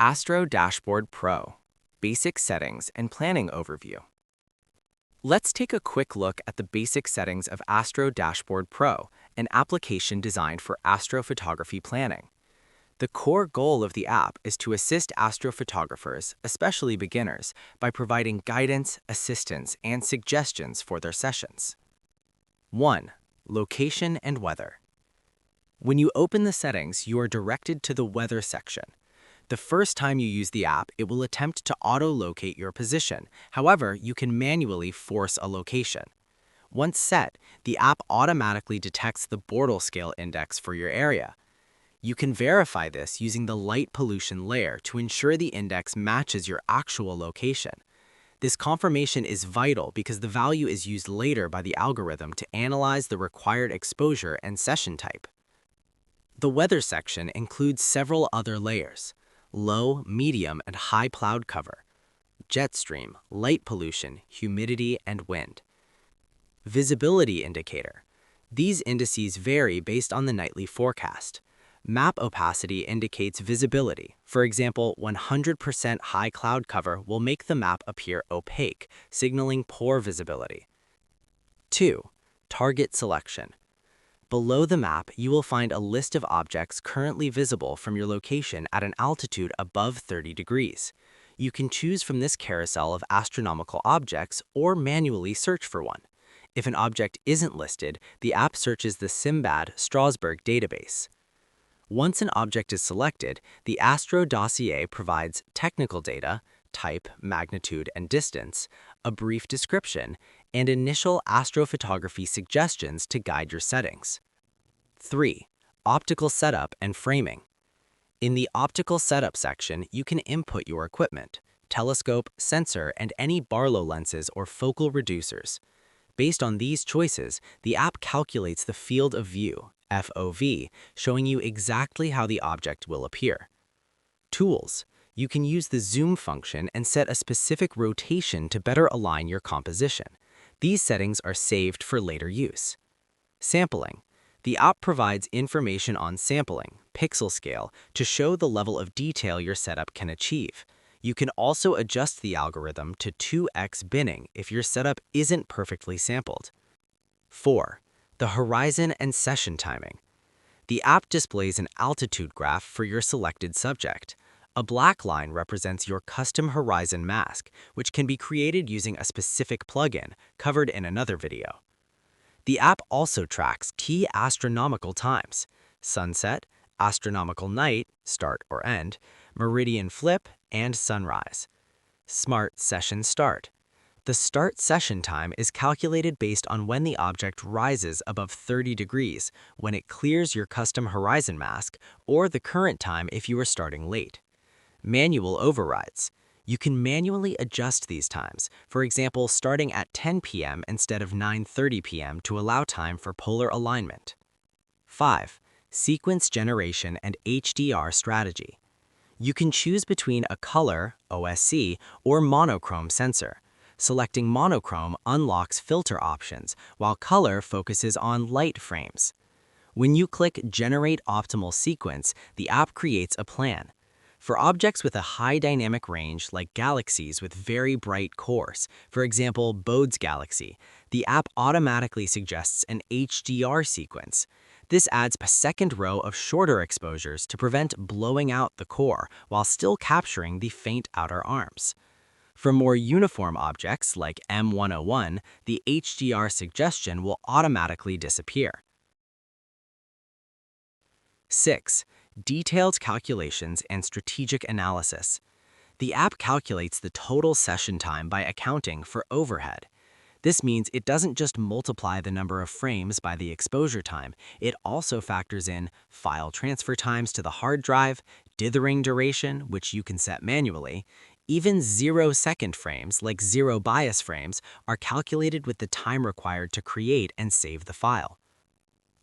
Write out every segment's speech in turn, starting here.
Astrodashboard Pro, Basic Settings and Planning Overview. Let's take a quick look at the basic settings of Astrodashboard Pro, an application designed for astrophotography planning. The core goal of the app is to assist astrophotographers, especially beginners, by providing guidance, assistance, and suggestions for their sessions. 1. Location and weather. When you open the settings, you are directed to the weather section. The first time you use the app, it will attempt to auto-locate your position. However, you can manually force a location. Once set, the app automatically detects the Bortle scale index for your area. You can verify this using the light pollution layer to ensure the index matches your actual location. This confirmation is vital because the value is used later by the algorithm to analyze the required exposure and session type. The weather section includes several other layers: low, medium, and high cloud cover, jet stream, light pollution, humidity, and wind. Visibility indicator. These indices vary based on the nightly forecast. Map opacity indicates visibility. For example, 100% high cloud cover will make the map appear opaque, signaling poor visibility. 2. Target selection. Below the map, you will find a list of objects currently visible from your location at an altitude above 30 degrees. You can choose from this carousel of astronomical objects or manually search for one. If an object isn't listed, the app searches the Simbad-Strasbourg database. Once an object is selected, the Astro dossier provides technical data, type, magnitude, and distance, a brief description, and initial astrophotography suggestions to guide your settings. 3. Optical setup and framing. In the optical setup section, you can input your equipment, telescope, sensor, and any Barlow lenses or focal reducers. Based on these choices, the app calculates the field of view, FOV, showing you exactly how the object will appear. Tools. You can use the zoom function and set a specific rotation to better align your composition. These settings are saved for later use. Sampling. The app provides information on sampling, pixel scale, to show the level of detail your setup can achieve. You can also adjust the algorithm to 2x binning if your setup isn't perfectly sampled. 4. The horizon and session timing. The app displays an altitude graph for your selected subject. A black line represents your custom horizon mask, which can be created using a specific plugin covered in another video. The app also tracks key astronomical times: sunset, astronomical night, start or end, meridian flip, and sunrise. Smart Session Start. The start session time is calculated based on when the object rises above 30 degrees, when it clears your custom horizon mask, or the current time if you are starting late. Manual overrides. You can manually adjust these times, for example, starting at 10 p.m. instead of 9:30 p.m. to allow time for polar alignment. 5. Sequence generation and HDR strategy. You can choose between a color, OSC, or monochrome sensor. Selecting monochrome unlocks filter options, while color focuses on light frames. When you click Generate Optimal Sequence, the app creates a plan. For objects with a high dynamic range, like galaxies with very bright cores, for example, Bode's galaxy, the app automatically suggests an HDR sequence. This adds a second row of shorter exposures to prevent blowing out the core while still capturing the faint outer arms. For more uniform objects like M101, the HDR suggestion will automatically disappear. 6. Detailed calculations and strategic analysis. The app calculates the total session time by accounting for overhead. This means it doesn't just multiply the number of frames by the exposure time, it also factors in file transfer times to the hard drive, dithering duration, which you can set manually. Even 0-second frames, like zero bias frames, are calculated with the time required to create and save the file.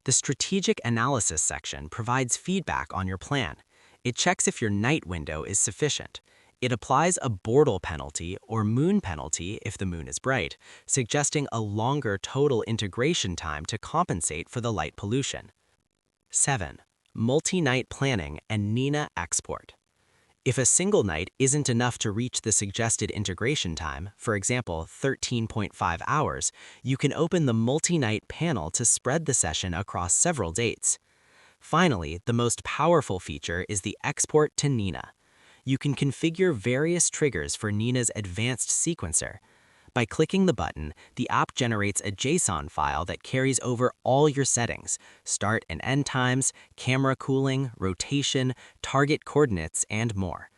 The strategic analysis section provides feedback on your plan. It checks if your night window is sufficient. It applies a Bortle penalty or moon penalty if the moon is bright, suggesting a longer total integration time to compensate for the light pollution. 7. Multi-night planning and NINA export. If a single night isn't enough to reach the suggested integration time, for example, 13.5 hours, you can open the multi-night panel to spread the session across several dates. Finally, the most powerful feature is the export to Nina. You can configure various triggers for Nina's advanced sequencer. By clicking the button, the app generates a JSON file that carries over all your settings: start and end times, camera cooling, rotation, target coordinates, and more.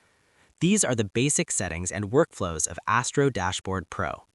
These are the basic settings and workflows of Astrodashboard Pro.